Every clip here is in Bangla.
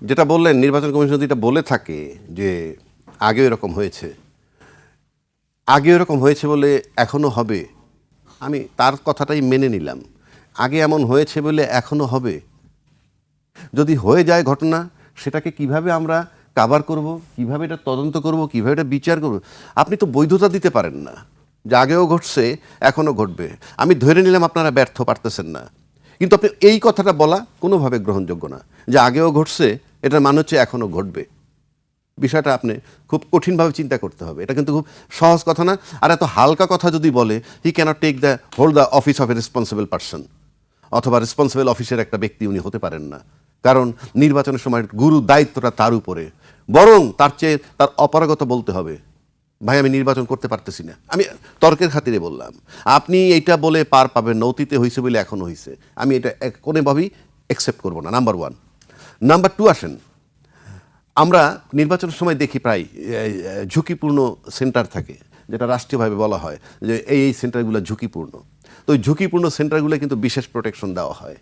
যেটা বললেন নির্বাচন কমিশন যদি এটা বলে থাকে যে আগেও এরকম হয়েছে, আগে এরকম হয়েছে বলে এখনও হবে, আমি তার কথাটাই মেনে নিলাম। আগে এমন হয়েছে বলে এখনও হবে, যদি হয়ে যায় ঘটনা সেটাকে কিভাবে আমরা কাভার করব, কিভাবে এটা তদন্ত করব, কিভাবে এটা বিচার করব, আপনি তো বৈধতা দিতে পারেন না যে আগেও ঘটছে এখনও ঘটবে। আমি ধরে নিলাম আপনারা ব্যর্থ পারতেছেন না, কিন্তু আপনি এই কথাটা বলা কোনোভাবে গ্রহণযোগ্য না যে আগেও ঘটছে, এটার মানে হচ্ছে এখনও ঘটবে। বিষয়টা আপনি খুব কঠিনভাবে চিন্তা করতে হবে, এটা কিন্তু খুব সহজ কথা না। আর এত হালকা কথা যদি বলে he can't take the hold the office of a responsible person, অথবা রেসপন্সিবল অফিসের একটা ব্যক্তি উনি হতে পারেন না, কারণ নির্বাচনের সময় গুরু দায়িত্বটা তার উপরে। বরং তার চেয়ে তার অপারগতা বলতে হবে, ভাই আমি নির্বাচন করতে পারতেছি না। আমি তর্কের খাতিরে বললাম, আপনি এইটা বলে পার পাবেন না, অতীতে হয়েছে বলে এখনও হয়েছে, আমি এটা কোনোভাবেই অ্যাকসেপ্ট করবো না, নাম্বার ওয়ান। নাম্বার টু, আসেন আমরা নির্বাচনের সময় দেখি প্রায় ঝুঁকিপূর্ণ সেন্টার থাকে, যেটা রাষ্ট্রীয়ভাবে বলা হয় যে এই সেন্টারগুলো ঝুঁকিপূর্ণ। তো ওই ঝুঁকিপূর্ণ সেন্টারগুলো কিন্তু বিশেষ প্রোটেকশন দেওয়া হয়।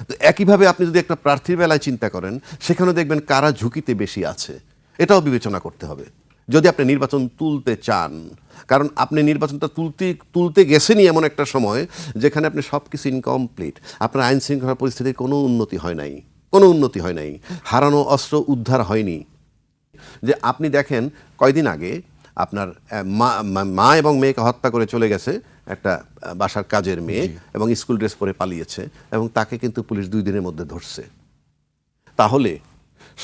তো একইভাবে আপনি যদি একটা প্রার্থীর বেলায় চিন্তা করেন, সেখানে দেখবেন কারা ঝুঁকিতে বেশি আছে, এটাও বিবেচনা করতে হবে যদি আপনি নির্বাচন তুলতে চান। কারণ আপনি নির্বাচনটা তুলতে গেছেনই এমন একটা সময় যেখানে আপনি সব কিছু ইনকমপ্লিট, আপনার আইন শৃঙ্খলা পরিস্থিতির কোনো উন্নতি হয় নাই, হারানো অস্ত্র উদ্ধার হয়নি। যে আপনি দেখেন কয়দিন আগে আপনার মা এবং মেয়েকে হত্যা করে চলে গেছে একটা বাসার কাজের মেয়ে, এবং স্কুল ড্রেস পরে পালিয়েছে, এবং তাকে কিন্তু পুলিশ 2 দিনের মধ্যে ধরছে। তাহলে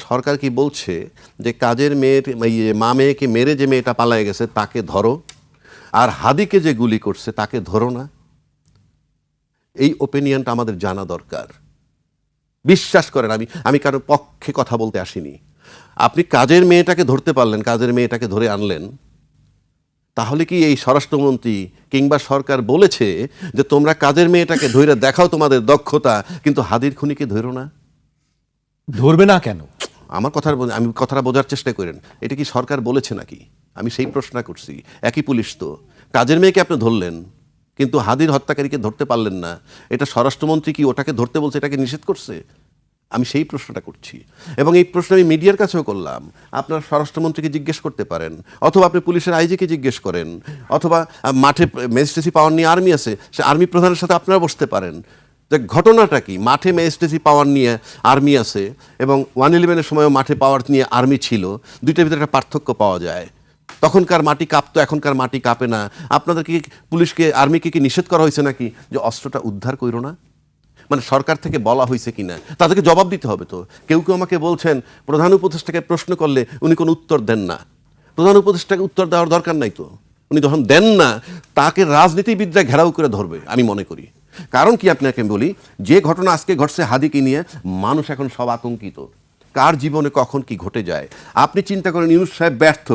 সরকার কি বলছে যে কাজের মেয়ের মা মেয়েকে মেরে যে মেয়েটা পালায়ে গেছে তাকে ধরো, আর হাদিকে যে গুলি করছে তাকে ধরো না? এই ওপিনিয়নটা আমাদের জানা দরকার। বিশ্বাস করেন, আমি কারোর পক্ষে কথা বলতে আসিনি। আপনি কাজের মেয়েটাকে ধরতে পারলেন, কাজের মেয়েটাকে ধরে আনলেন, তাহলে কি এই স্বরাষ্ট্রমন্ত্রী কিংবা সরকার বলেছে যে তোমরা কাজের মেয়েটাকে ধরে দেখাও তোমাদের দক্ষতা, কিন্তু হাদির খুনিকে ধরো না? ধরবে না কেন? আমি কথাটা বোঝার চেষ্টা করেন, এটা কি সরকার বলেছে নাকি? আমি সেই প্রশ্ন করছি। একই পুলিশ তো, কাজের মেয়েকে আপনি ধরলেন কিন্তু হাদির হত্যাকারীকে ধরতে পারলেন না, এটা স্বরাষ্ট্রমন্ত্রী কি ওটাকে ধরতে বলছে, এটাকে নিষেধ করছে? আমি সেই প্রশ্নটা করছি, এবং এই প্রশ্ন আমি মিডিয়ার কাছেও করলাম। আপনার স্বরাষ্ট্রমন্ত্রীকে জিজ্ঞেস করতে পারেন, অথবা আপনি পুলিশের আইজিকে জিজ্ঞেস করেন, অথবা মাঠে ম্যাজিস্ট্রেসি পাওয়ার নিয়ে আর্মি আছে, সে আর্মি প্রধানের সাথে আপনারা বসতে পারেন। যে ঘটনাটা কি, মাঠে ম্যাজিস্ট্রেসি পাওয়ার নিয়ে আর্মি আছে, এবং 111-এর সময়ও মাঠে পাওয়ার নিয়ে আর্মি ছিল, দুইটার ভিতরে একটা পার্থক্য পাওয়া যায়। তখনকার মাটি কাঁপতো, এখনকার মাটি কাঁপে না। আপনাদের কি পুলিশকে, আর্মিকে কি নিষেধ করা হয়েছে নাকি যে অস্ত্রটা উদ্ধার করো না? মানে সরকার থেকে বলা হয়েছে কিনা তাদেরকে জবাব দিতে হবে। তো কেউ কেউ আমাকে বলছেন প্রধান উপদেষ্টাকে প্রশ্ন করলে উনি কোনো উত্তর দেন না। প্রধান উপদেষ্টাকে উত্তর দেওয়ার দরকার নাই তো, উনি যখন দেন না তাকে রাজনীতিবিদরা ঘেরাও করে ধরবে আমি মনে করি। কারণ কি আপনাকে বলি, যে ঘটনা আজকে ঘটছে হাদিকে নিয়ে, মানুষ এখন সব আতঙ্কিত, কার জীবনে কখন কি ঘটে যায়। আপনি চিন্তা করেন ইউনূস সাহেব ব্যর্থ,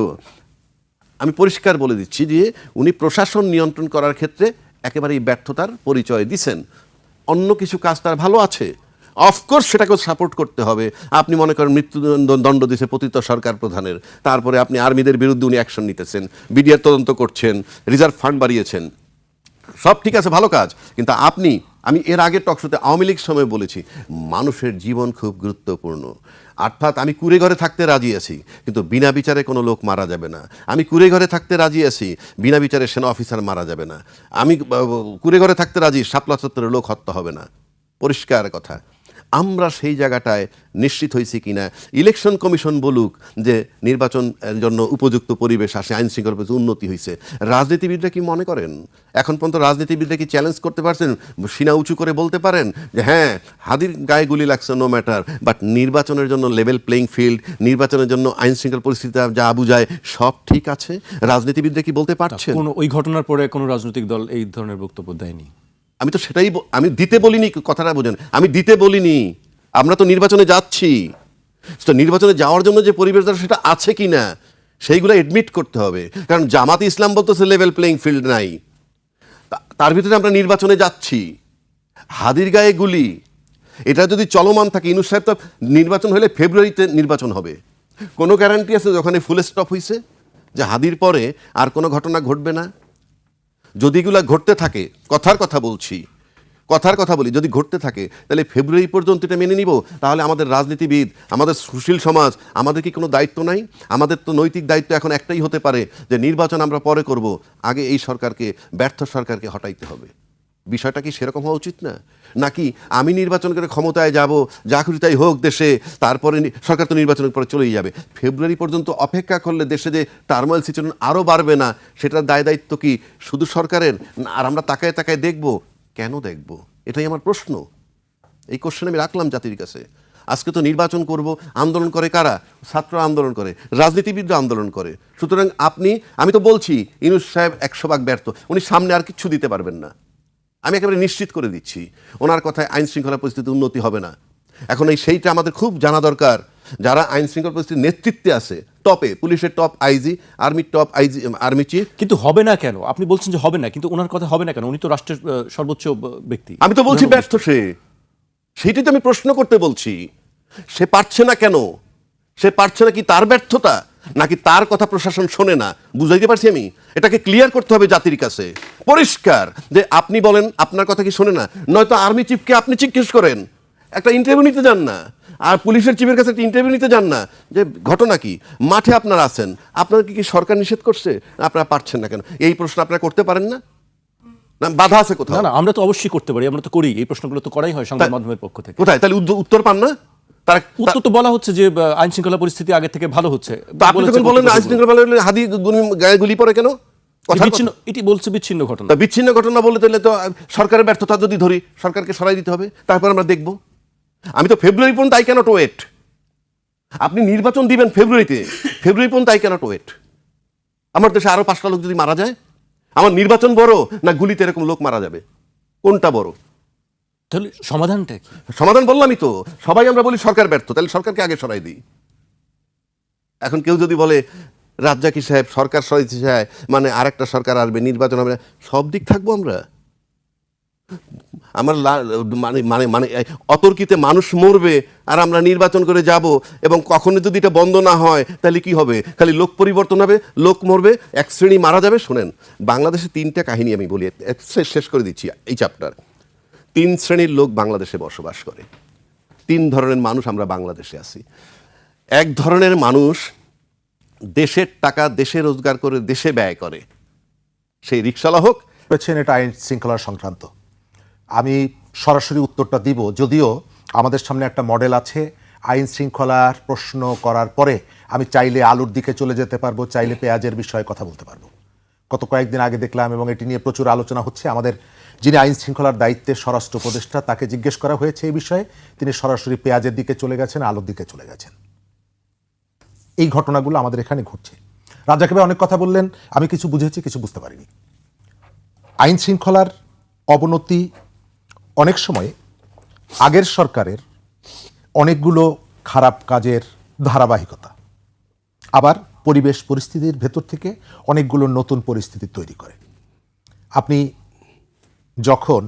আমি পরিষ্কার বলে দিচ্ছি যে উনি প্রশাসন নিয়ন্ত্রণ করার ক্ষেত্রে একেবারেই ব্যর্থতার পরিচয় দিছেন। অন্য কিছু কাজ তার ভালো আছে, অফকোর্স সেটাকেও সাপোর্ট করতে হবে। আপনি মনে করেন মৃত্যুদণ্ড দিয়েছে পতিত সরকার প্রধানের, তারপরে আপনি আর্মিদের বিরুদ্ধে উনি অ্যাকশন নিতেছেন, বিডিআর তদন্ত করছেন, রিজার্ভ ফান্ড বাড়িয়েছেন, সব ঠিক আছে, ভালো কাজ। কিন্তু আমি এর আগের টকশোতে আওয়ামী লীগ সময় বলেছি, মানুষের জীবন খুব গুরুত্বপূর্ণ। অর্থাৎ আমি কুড়ে ঘরে থাকতে রাজি আছি, কিন্তু বিনা বিচারে কোনো লোক মারা যাবে না। আমি কুড়ে ঘরে থাকতে রাজি আছি, বিনা বিচারে সেনা অফিসার মারা যাবে না। আমি কুড়ে ঘরে থাকতে রাজি, শাপলা চত্বরে লোক হত্যা হবে না। পরিষ্কার কথা। আমরা সেই জায়গাটায় নিশ্চিত হয়েছি কিনা। ইলেকশন কমিশন বলুক যে নির্বাচন জন্য উপযুক্ত পরিবেশ আসে, আইন শৃঙ্খলা উন্নতি হয়েছে, রাজনীতিবিদরা কি মনে করেন এখন পর্যন্ত রাজনীতিবিদরা কি চ্যালেঞ্জ করতে পারছেন, সিনা উঁচু করে বলতে পারেন যে হ্যাঁ হাদির গায়ে গুলি লাগছে, নো ম্যাটার, বাট নির্বাচনের জন্য লেভেল প্লেইং ফিল্ড, নির্বাচনের জন্য আইন শৃঙ্খলা পরিস্থিতি যা বুঝায় সব ঠিক আছে? রাজনীতিবিদরা কি বলতে পারছেন? ওই ঘটনার পরে কোনো রাজনৈতিক দল এই ধরনের বক্তব্য দেয়নি। আমি তো সেটাই আমি দিতে বলিনি, কথাটা বোঝেন, আমি দিতে বলিনি। আমরা তো নির্বাচনে যাচ্ছি, তো নির্বাচনে যাওয়ার জন্য যে পরিবেশ দরকার সেটা আছে কি না সেইগুলো এডমিট করতে হবে। কারণ জামাতে ইসলাম বলতেছে লেভেল প্লেইং ফিল্ড নাই, তার ভিতরে আমরা নির্বাচনে যাচ্ছি। হাদির গায়ে গুলি, এটা যদি চলমান থাকে, ইউনূস সাহেব তো নির্বাচন হলে ফেব্রুয়ারিতে নির্বাচন হবে, কোনো গ্যারান্টি আছে যখন ফুল স্টপ হয়েছে যে হাদির পরে আর কোনো ঘটনা ঘটবে না? যদি এগুলো ঘটতে থাকে, কথার কথা বলছি, কথার কথা বলি, যদি ঘটতে থাকে তাহলে ফেব্রুয়ারি পর্যন্ত এটা মেনে নিব? তাহলে আমাদের রাজনীতিবিদ, আমাদের সুশীল সমাজ, আমাদের কি কোনো দায়িত্ব নাই? আমাদের তো নৈতিক দায়িত্ব এখন একটাই হতে পারে যে নির্বাচন আমরা পরে করব, আগে এই সরকারকে, ব্যর্থ সরকারকে হটাইতে হবে। বিষয়টা কি সেরকম হওয়া উচিত না? নাকি আমি নির্বাচন করে ক্ষমতায় যাব, যা খুশি তাই হোক দেশে, তারপরে সরকার তো নির্বাচনের পরে চলেই যাবে? ফেব্রুয়ারি পর্যন্ত অপেক্ষা করলে দেশে যে টার্মোয়েল সিচুয়েশন আরও বাড়বে না, সেটার দায় দায়িত্ব কি শুধু সরকারের? আর আমরা তাকায় তাকায় দেখব? কেন দেখব? এটাই আমার প্রশ্ন। এই কোশ্চেন আমি রাখলাম জাতির কাছে। আজকে তো নির্বাচন করব, আন্দোলন করে কারা? ছাত্ররা আন্দোলন করে, রাজনীতিবিদরা আন্দোলন করে। সুতরাং আমি তো বলছি ইউনূস সাহেব 100 ভাগ ব্যর্থ, উনি সামনে আর কিচ্ছু দিতে পারবেন না। আমি একেবারে নিশ্চিত করে দিচ্ছি ওনার কথায় আইন শৃঙ্খলা পরিস্থিতি উন্নতি হবে না। এখন সেইটা আমাদের খুব জানা দরকার। যারা আইন শৃঙ্খলা পরিস্থিতির নেতৃত্বে আছে, টপে, পুলিশের টপ আইজি, আর্মির টপ আইজি, আর্মি চিফ। কিন্তু হবে না কেন? আপনি বলছেন যে হবে না, কিন্তু ওনার কথা হবে না কেন? উনি তো রাষ্ট্রের সর্বোচ্চ ব্যক্তি। আমি তো বলছি ব্যর্থ সে, সেইটাই তো আমি প্রশ্ন করতে বলছি। সে পারছে না কেন? সে পারছে না কি তার ব্যর্থতা, নাকি তার কথা প্রশাসন শোনে না? বুঝাইতে পারছি আমি? এটাকে ক্লিয়ার করতে হবে জাতির কাছে, পরিষ্কার, যে আপনি বলেন আপনার কথা কি শোনে না, নয়তো আর্মি চিফকে আপনি জিজ্ঞেস করেন, একটা ইন্টারভিউ নিতে যান না, আর পুলিশের চিফের কাছে একটা ইন্টারভিউ নিতে যান না, যে ঘটনা কি, মাঠে আপনারা আছেন, আপনার কি সরকার নিষেধ করছে, আপনারা পারছেন না কেন? এই প্রশ্ন আপনারা করতে পারেন না? না বাধা আছে কোথাও? না না, আমরা তো অবশ্যই করতে পারি, আমরা তো করি, এই প্রশ্নগুলো তো করাই হয় সংবাদ মাধ্যমের পক্ষ থেকে। কোথায় তাহলে উত্তর পান না? তারা উত্তর তো বলা হচ্ছে যে আইন শৃঙ্খলা পরিস্থিতি আগের থেকে ভালো হচ্ছে। আপনি যখন বলেন আইন শৃঙ্খলা ভালো হলে হাদি গায়ে গুলি পড়ে কেন? বিচ্ছিন্ন, এটি বলছে বিচ্ছিন্ন ঘটনা। বিচ্ছিন্ন ঘটনা বলে তাহলে তো সরকারের ব্যর্থতা যদি ধরি, সরকারকে সরাই দিতে হবে, তারপর আমরা দেখব। আমি তো ফেব্রুয়ারি পর্যন্ত আই ক্যানট ওয়েট। আপনি নির্বাচন দিবেন ফেব্রুয়ারিতে, ফেব্রুয়ারি পর্যন্ত আই ক্যানট ওয়েট। আমার দেশে আরো 5টা লোক যদি মারা যায়, আমার নির্বাচন বড় না গুলিতে এরকম লোক মারা যাবে? কোনটা বড়? তাহলে সমাধানটা কি? সমাধান বললামই তো, সবাই আমরা বলি সরকার ব্যর্থ, তাহলে সরকারকে আগে সরাই দিই। এখন কেউ যদি বলে রাজ্জাকি সাহেব সরকার সরাইতে চায়, মানে আরেকটা সরকার আসবে, নির্বাচন হবে, সব দিক থাকবো আমরা। আমার মানে মানে মানে অতর্কিতে মানুষ মরবে আর আমরা নির্বাচন করে যাব, এবং কখনো যদি এটা বন্ধ না হয় তাহলে কি হবে? খালি লোক পরিবর্তন হবে, লোক মরবে, এক শ্রেণী মারা যাবে। শোনেন, বাংলাদেশে 3টা কাহিনী আমি বলি, শেষ করে দিচ্ছি এই চ্যাপ্টার। 3 শ্রেণীর লোক বাংলাদেশে বসবাস করে। 3 ধরনের মানুষ আমরা বাংলাদেশে আছি। এক ধরনের মানুষ দেশের টাকা দেশে রোজগার করে দেশে ব্যয় করে, সেই রিকশাওয়ালা হোক। এটা আইন শৃঙ্খলা সংক্রান্ত। আমি সরাসরি উত্তরটা দিব, যদিও আমাদের সামনে একটা মডেল আছে। আইন শৃঙ্খলার প্রশ্ন করার পরে আমি চাইলে আলুর দিকে চলে যেতে পারবো, চাইলে পেঁয়াজের বিষয়ে কথা বলতে পারবো। গত কয়েকদিন আগে দেখলাম, এবং এটি নিয়ে প্রচুর আলোচনা হচ্ছে, আমাদের যিনি আইন শৃঙ্খলার দায়িত্বে স্বরাষ্ট্র উপদেষ্টা, তাকে জিজ্ঞেস করা হয়েছে এই বিষয়ে, তিনি সরাসরি পেঁয়াজের দিকে চলে গেছেন, আলুর দিকে চলে গেছেন। এই ঘটনাগুলো আমাদের এখানে ঘটছে। রাজ্জাক ভাই অনেক কথা বললেন, আমি কিছু বুঝেছি, কিছু বুঝতে পারিনি। আইন শৃঙ্খলার অবনতি অনেক সময় আগের সরকারের অনেকগুলো খারাপ কাজের ধারাবাহিকতা, আবার পরিবেশ পরিস্থিতির ভেতর থেকে অনেকগুলো নতুন পরিস্থিতি তৈরি করে। আপনি যখন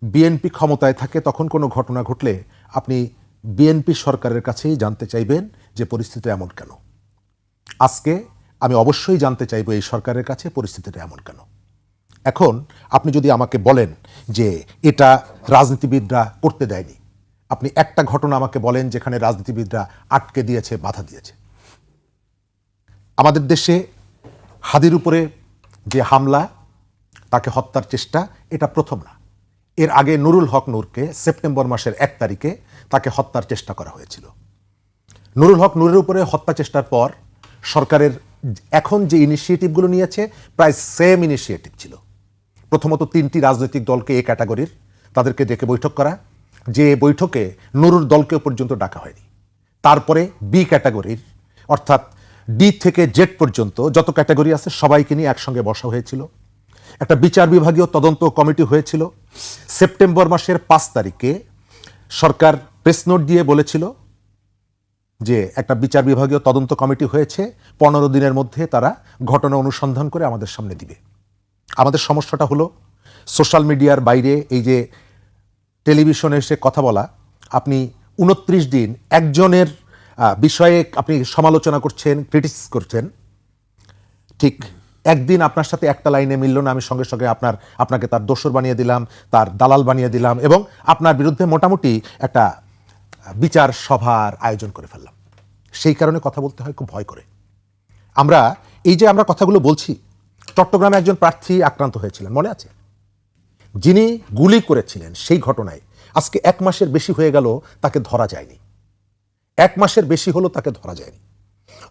বিএনপি ক্ষমতায় থাকে, তখন কোনো ঘটনা ঘটলে আপনি বিএনপি সরকারের কাছেই জানতে চাইবেন যে পরিস্থিতি এমন কেন। আজকে আমি অবশ্যই জানতে চাইব এই সরকারের কাছে পরিস্থিতিটা এমন কেন। এখন আপনি যদি আমাকে বলেন যে এটা রাজনীতিবিদরা করতে দেয়নি, আপনি একটা ঘটনা আমাকে বলেন যেখানে রাজনীতিবিদরা আটকে দিয়েছে, বাধা দিয়েছে। আমাদের দেশে হাদির উপরে যে হামলা, তাকে হত্যার চেষ্টা, এটা প্রথম না। এর আগে নুরুল হক নূরকে সেপ্টেম্বর মাসের 1 তারিখে তাকে হত্যার চেষ্টা করা হয়েছিল। নুরুল হক নূরের উপরে হত্যা চেষ্টার পর সরকারের এখন যে ইনিশিয়েটিভগুলো নিয়েছে, প্রায় সেম ইনিশিয়েটিভ ছিল। প্রথমত 3টি রাজনৈতিক দলকে এ ক্যাটাগরির, তাদেরকে ডেকে বৈঠক করা, যে বৈঠকে নুরুর দলকেও পর্যন্ত ডাকা হয়নি। তারপরে বি ক্যাটাগরির, অর্থাৎ ডি থেকে জেড পর্যন্ত যত ক্যাটাগরি আছে সবাইকে নিয়ে একসঙ্গে বসা হয়েছিল। একটা বিচার বিভাগীয় তদন্ত কমিটি হয়েছিল। সেপ্টেম্বর মাসের 5 তারিখে সরকার প্রেস নোট দিয়ে বলেছিল যে একটা বিচার বিভাগীয় তদন্ত কমিটি হয়েছে, 15 দিনের মধ্যে তারা ঘটনা অনুসন্ধান করে আমাদের সামনে দিবে। আমাদের সমস্যাটা হলো সোশ্যাল মিডিয়ার বাইরে এই যে টেলিভিশনে এসে কথা বলা, আপনি 29 দিন একজনের বিষয়ে আপনি সমালোচনা করছেন, ক্রিটিসাইজ করছেন, ঠিক একদিন আপনার সাথে একটা লাইনে মিলল না, আমি সঙ্গে সঙ্গে আপনাকে তার দোসর বানিয়ে দিলাম, তার দালাল বানিয়ে দিলাম এবং আপনার বিরুদ্ধে মোটামুটি একটা বিচার সভার আয়োজন করে ফেললাম। সেই কারণে কথা বলতে হয় খুব ভয় করে। আমরা কথাগুলো বলছি, চট্টগ্রামে একজন প্রার্থী আক্রান্ত হয়েছিলেন, মনে আছে? যিনি গুলি করেছিলেন সেই ঘটনায় আজকে 1 মাসের বেশি হয়ে গেল, তাকে ধরা যায়নি। 1 মাসের বেশি হলো তাকে ধরা যায়নি।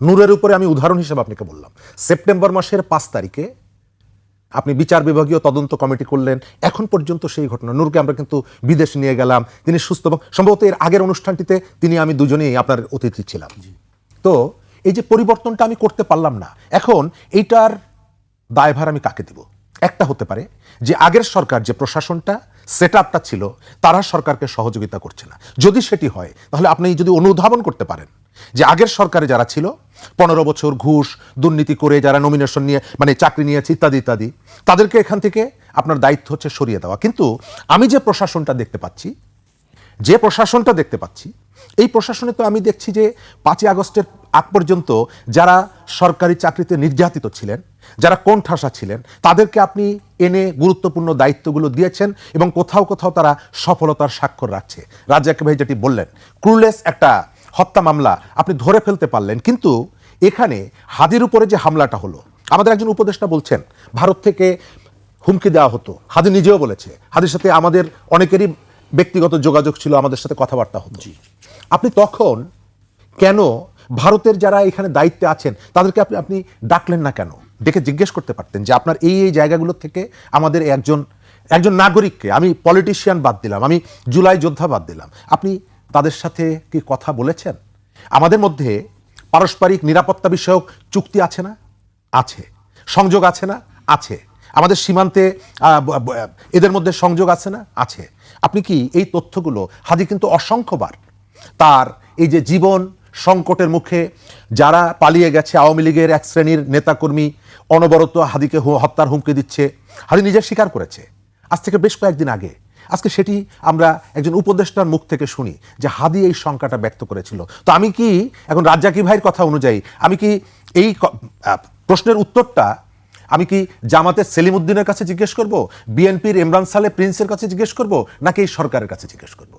নূরের উপরে আমি উদাহরণ হিসেবে আপনাকে বললাম, সেপ্টেম্বর মাসের 5 তারিখে আপনি বিচার বিভাগীয় তদন্ত কমিটি করলেন, এখন পর্যন্ত সেই ঘটনা। নূরকে আমরা কিন্তু বিদেশ নিয়ে গেলাম, তিনি সুস্থ, সম্ভবত এর আগের অনুষ্ঠানটিতে আমি দুজনেই আপনার অতিথি ছিলাম। তো এই যে পরিবর্তনটা আমি করতে পারলাম না, এখন এইটার দায়ভার আমি কাকে দিব? একটা হতে পারে যে আগের সরকার যে প্রশাসনটা সেট আপটা ছিল তারা সরকারকে সহযোগিতা করছে না। যদি সেটি হয় তাহলে আপনি যদি অনুধাবন করতে পারেন যে আগের সরকারে যারা ছিল 15 বছর ঘুষ দুর্নীতি করে যারা নমিনেশন নিয়ে চাকরি নিয়েছে ইত্যাদি ইত্যাদি, তাদেরকে এখান থেকে আপনার দায়িত্ব হচ্ছে সরিয়ে দেওয়া। কিন্তু আমি যে প্রশাসনটা দেখতে পাচ্ছি এই প্রশাসনে তো আমি দেখছি যে 5ই আগস্টের আগ পর্যন্ত যারা সরকারি চাকরিতে নির্যাতিত ছিলেন, যারা কোণঠাসা ছিলেন, তাদেরকে আপনি এনে গুরুত্বপূর্ণ দায়িত্বগুলো দিয়েছেন এবং কোথাও কোথাও তারা সফলতার স্বাক্ষর রাখছে। রাজ্জাক ভাই যেটি বললেন, ক্রুলেস একটা হত্যা মামলা আপনি ধরে ফেলতে পারলেন, কিন্তু এখানে হাদির উপরে যে হামলাটা হলো, আমাদের একজন উপদেষ্টা বলছেন ভারত থেকে হুমকি দেওয়া হতো। হাদি নিজেও বলেছে, হাদির সাথে আমাদের অনেকেরই ব্যক্তিগত যোগাযোগ ছিল, আমাদের সাথে কথাবার্তা হতো। আপনি তখন কেন ভারতের যারা এখানে দায়িত্বে আছেন তাদেরকে আপনি ডাকলেন না কেন? ডেকে জিজ্ঞেস করতে পারতেন যে আপনার এই জায়গাগুলো থেকে আমাদের একজন নাগরিককে, আমি পলিটিশিয়ান বাদ দিলাম, আমি জুলাই যোদ্ধা বাদ দিলাম, আপনি তাদের সাথে কি কথা বলেছেন? আমাদের মধ্যে পারস্পরিক নিরাপত্তা বিষয়ক চুক্তি আছে না? আছে। সংযোগ আছে না? আছে। আমাদের সীমান্তে এদের মধ্যে সংযোগ আছে না? আছে। আপনি কি এই তথ্যগুলো, হাদি কিন্তু অসংখ্যবার তার এই যে জীবন সংকটের মুখে যারা পালিয়ে গেছে, আওয়ামী লীগের এক শ্রেণীর নেতাকর্মী অনবরত হাদিকে হত্যার হুমকি দিচ্ছে, হাদি নিজে স্বীকার করেছে আজ থেকে বেশ কয়েকদিন আগে। আজকে সেটি আমরা একজন উপদেষ্টার মুখ থেকে শুনি যে হাদি এই শঙ্কাটা ব্যক্ত করেছিল। তো আমি কি এখন রাজ্জাকি ভাইয়ের কথা অনুযায়ী আমি কি এই প্রশ্নের উত্তরটা আমি কি জামাতের সেলিম উদ্দিনের কাছে জিজ্ঞেস করব, বিএনপির ইমরান সালে প্রিন্সের কাছে জিজ্ঞেস করব, নাকি এই সরকারের কাছে জিজ্ঞেস করব?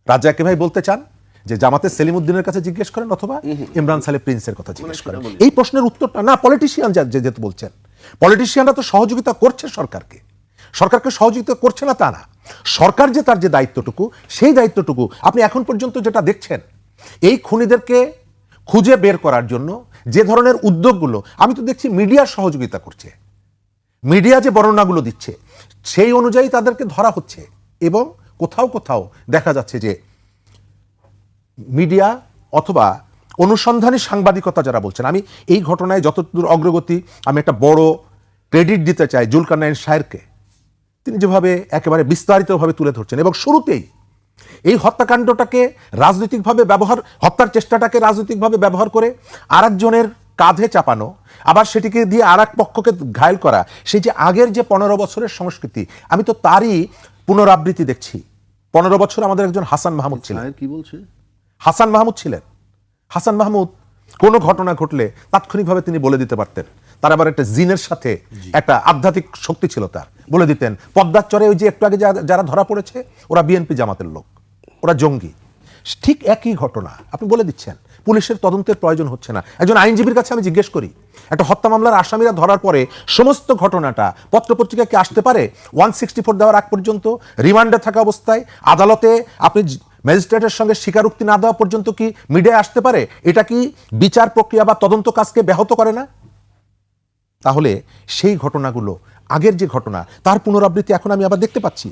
রাজ্জাকি ভাই বলতে চান যে জামাতের সেলিম উদ্দিনের কাছে জিজ্ঞেস করেন অথবা ইমরান সালে প্রিন্সের কথা জিজ্ঞেস করেন। এই প্রশ্নের উত্তরটা না, পলিটিশিয়ান যেহেতু বলছেন, পলিটিশিয়ানরা তো সহযোগিতা করছে সরকারকে সহযোগিতা করছে না তা না। সরকার যে তার যে দায়িত্বটুকু, সেই দায়িত্বটুকু আপনি এখন পর্যন্ত যেটা দেখছেন, এই খুনিদেরকে খুঁজে বের করার জন্য যে ধরনের উদ্যোগগুলো, আমি তো দেখছি মিডিয়া সহযোগিতা করছে, মিডিয়া যে বর্ণনাগুলো দিচ্ছে সেই অনুযায়ী তাদেরকে ধরা হচ্ছে এবং কোথাও কোথাও দেখা যাচ্ছে যে মিডিয়া অথবা অনুসন্ধানী সাংবাদিকতা যারা বলছেন, আমি এই ঘটনায় যতদূর অগ্রগতি আমি একটা বড় ক্রেডিট দিতে চাই জুলকারনাইন সাহেরকে। তিনি যেভাবে একেবারে বিস্তারিতভাবে তুলে ধরছেন এবং শুরুতেই এই হত্যাকাণ্ডটাকে রাজনৈতিকভাবে হত্যার চেষ্টাটাকে রাজনৈতিকভাবে ব্যবহার করে আরেকজনের কাঁধে চাপানো, আবার সেটিকে দিয়ে আর এক পক্ষকে ঘায়েল করা, সেই যে আগের যে 15 বছরের সংস্কৃতি, আমি তো তারই পুনরাবৃত্তি দেখছি। 15 বছর আমাদের একজন হাসান মাহমুদ ছিলেন। কি বলছে? হাসান মাহমুদ কোনো ঘটনা ঘটলে তাৎক্ষণিকভাবে তিনি বলে দিতে পারতেন। তার আবার একটা জিনের সাথে একটা আধ্যাত্মিক শক্তি ছিল, তার বলে দিতেন পদ্মার চরে ওই যে একটু আগে যারা ধরা পড়েছে ওরা বিএনপি জামাতের লোক, ওরা জঙ্গি। ঠিক একই ঘটনা আপনি বলে দিচ্ছেন, পুলিশের তদন্তের প্রয়োজন হচ্ছে না। একজন আইনজীবীর কাছে আমি জিজ্ঞেস করি, একটা হত্যা মামলার আসামিরা ধরার পরে সমস্ত ঘটনাটা পত্রপত্রিকা কি আসতে পারে? 164 দেওয়ার আগ পর্যন্ত রিমান্ডে থাকা অবস্থায় আদালতে আপনি ম্যাজিস্ট্রেটের সঙ্গে স্বীকারোক্তি না দেওয়া পর্যন্ত কি মিডিয়ায় আসতে পারে? এটা কি বিচার প্রক্রিয়া বা তদন্ত কাজকে ব্যাহত করে না? তাহলে সেই ঘটনাগুলো, আগের যে ঘটনা, তার পুনরাবৃত্তি এখন আমি আবার দেখতে পাচ্ছি।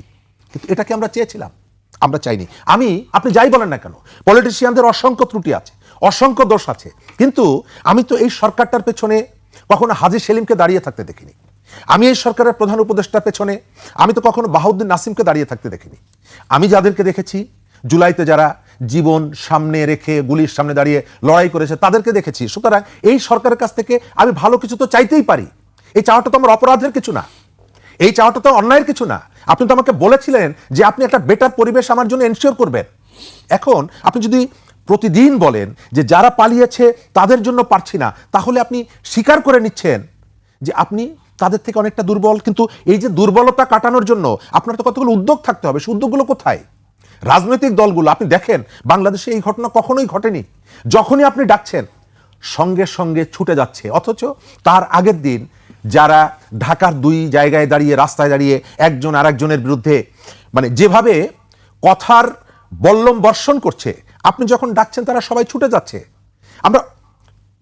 কিন্তু এটাকে আমরা চেয়েছিলাম, আমরা চাইনি। আপনি যাই বলেন না কেন, পলিটিশিয়ানদের অসংখ্য ত্রুটি আছে, অসংখ্য দোষ আছে, কিন্তু আমি তো এই সরকারটার পেছনে কখনো হাজী সেলিমকে দাঁড়িয়ে থাকতে দেখিনি। আমি এই সরকারের প্রধান উপদেষ্টার পেছনে আমি তো কখনো বাহাউদ্দিন নাসিমকে দাঁড়িয়ে থাকতে দেখিনি। আমি যাদেরকে দেখেছি জুলাইতে যারা জীবন সামনে রেখে গুলির সামনে দাঁড়িয়ে লড়াই করেছে তাদেরকে দেখেছি। সুতরাং এই সরকারের কাছ থেকে আমি ভালো কিছু তো চাইতেই পারি। এই চাওয়াটা তো আমার অপরাধের কিছু না, এই চাওয়াটা তো অন্যায়ের কিছু না। আপনি তো আমাকে বলেছিলেন যে আপনি একটা বেটার পরিবেশ আমার জন্য এনশিওর করবেন। এখন আপনি যদি প্রতিদিন বলেন যে যারা পালিয়েছে তাদের জন্য পারছি না, তাহলে আপনি স্বীকার করে নিচ্ছেন যে আপনি তাদের থেকে অনেকটা দুর্বল, কিন্তু এই যে দুর্বলতা কাটানোর জন্য আপনার তো কতগুলো উদ্যোগ থাকতে হবে, সেই উদ্যোগগুলো কোথায়? রাজনৈতিক দলগুলো, আপনি দেখেন বাংলাদেশে এই ঘটনা কখনোই ঘটেনি। যখনই আপনি ডাকছেন সঙ্গে সঙ্গে ছুটে যাচ্ছে, অথচ তার আগের দিন যারা ঢাকার 2 জায়গায় দাঁড়িয়ে, রাস্তায় দাঁড়িয়ে একজন আরেকজনের বিরুদ্ধে মানে যেভাবে কথার বল্লম বর্ষণ করছে, আপনি যখন ডাকছেন তারা সবাই ছুটে যাচ্ছে। আমরা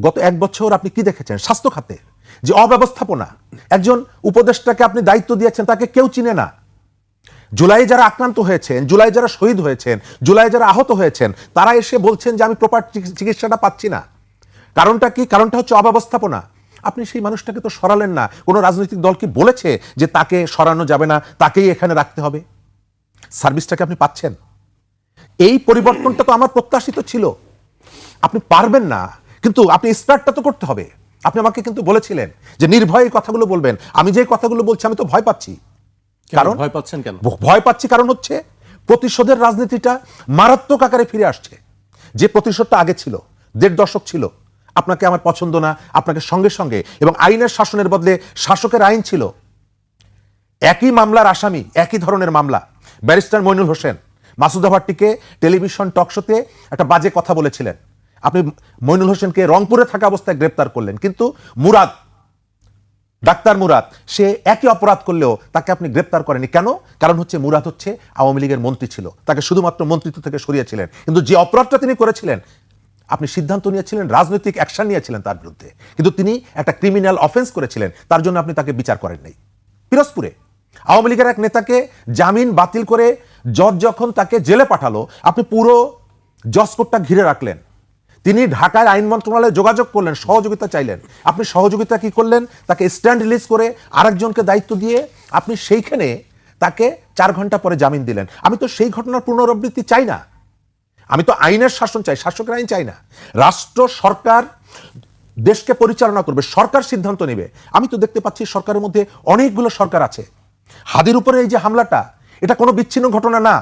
গত 1 বছর আপনি কি দেখেছেন স্বাস্থ্য খাতে যে অব্যবস্থাপনা, একজন উপদেষ্টাকে আপনি দায়িত্ব দিয়েছেন, তাকে কেউ চিনে না। জুলাই যারা আক্রান্ত হয়েছেন, জুলাই যারা শহীদ হয়েছেন, জুলাই যারা আহত হয়েছেন, তারা এসে বলছেন যে আমি প্রপার চিকিৎসাটা পাচ্ছি না। কারণটা কি? কারণটা হচ্ছে অব্যবস্থাপনা। আপনি সেই মানুষটাকে তো সরালেন না। কোনো রাজনৈতিক দল কি বলেছে যে তাকে সরানো যাবে না, তাকেই এখানে রাখতে হবে? সার্ভিসটাকে আপনি পাচ্ছেন? এই পরিবর্তনটা তো আমার প্রত্যাশিত ছিল। আপনি পারবেন না, কিন্তু আপনি স্টার্টটা তো করতে হবে। আপনি আমাকে কিন্তু বলেছিলেন যে নির্ভয়ে এই কথাগুলো বলবেন। আমি যে কথাগুলো বলছি আমি তো ভয় পাচ্ছি। কারণ ভয় পাচ্ছেন কেন? ভয় পাচ্ছি কারণ হচ্ছে প্রতিশোধের রাজনীতিটা মারাত্মক আকারে ফিরে আসছে। যে প্রতিশোধটা আগে ছিল, 1.5 দশক ছিল, আপনাকে আমার পছন্দ না, আপনাকে সঙ্গে সঙ্গে, এবং আইনের শাসনের বদলে শাসকের আইন ছিল। একই মামলার আসামি, একই ধরনের মামলা। ব্যারিস্টার মইনুল হোসেন মাসুদা ভাট্টিকে টেলিভিশন টকশোতে একটা বাজে কথা বলেছিলেন, আপনি মইনুল হোসেনকে রংপুরে থাকা অবস্থায় গ্রেপ্তার করলেন, কিন্তু মুরাদ, ডাক্তার মুরাদ, সে একই অপরাধ করলেও তাকে আপনি গ্রেপ্তার করেনি কেন? কারণ হচ্ছে মুরাদ হচ্ছে আওয়ামী লীগের মন্ত্রী ছিল, তাকে শুধুমাত্র মন্ত্রিত্ব থেকে সরিয়েছিলেন। কিন্তু যে অপরাধটা তিনি করেছিলেন, আপনি সিদ্ধান্ত নিয়েছিলেন, রাজনৈতিক অ্যাকশন নিয়েছিলেন তার বিরুদ্ধে, কিন্তু তিনি একটা ক্রিমিনাল অফেন্স করেছিলেন, তার জন্য আপনি তাকে বিচার করেন নাই। পিরোজপুরে আওয়ামী লীগের এক নেতাকে জামিন বাতিল করে জজ যখন তাকে জেলে পাঠালো, আপনি পুরো জজ কোর্টটা ঘিরে রাখলেন। তিনি ঢাকায় আইন মন্ত্রণালয়ে যোগাযোগ করলেন, সহযোগিতা চাইলেন। আপনি সহযোগিতা কি করলেন? তাকে স্ট্যান্ড রিলিজ করে আরেকজনকে দায়িত্ব দিয়ে আপনি সেইখানে তাকে 4 ঘন্টা পরে জামিন দিলেন। আমি তো সেই ঘটনার পুনরাবৃত্তি চাই না। আমি তো আইনের শাসন চাই, শাসকের আইন চাই না। রাষ্ট্র, সরকার দেশকে পরিচালনা করবে, সরকার সিদ্ধান্ত নেবে। আমি তো দেখতে পাচ্ছি সরকারের মধ্যে অনেকগুলো সরকার আছে। হাদির উপরে এই যে হামলাটা, এটা কোনো বিচ্ছিন্ন ঘটনা না।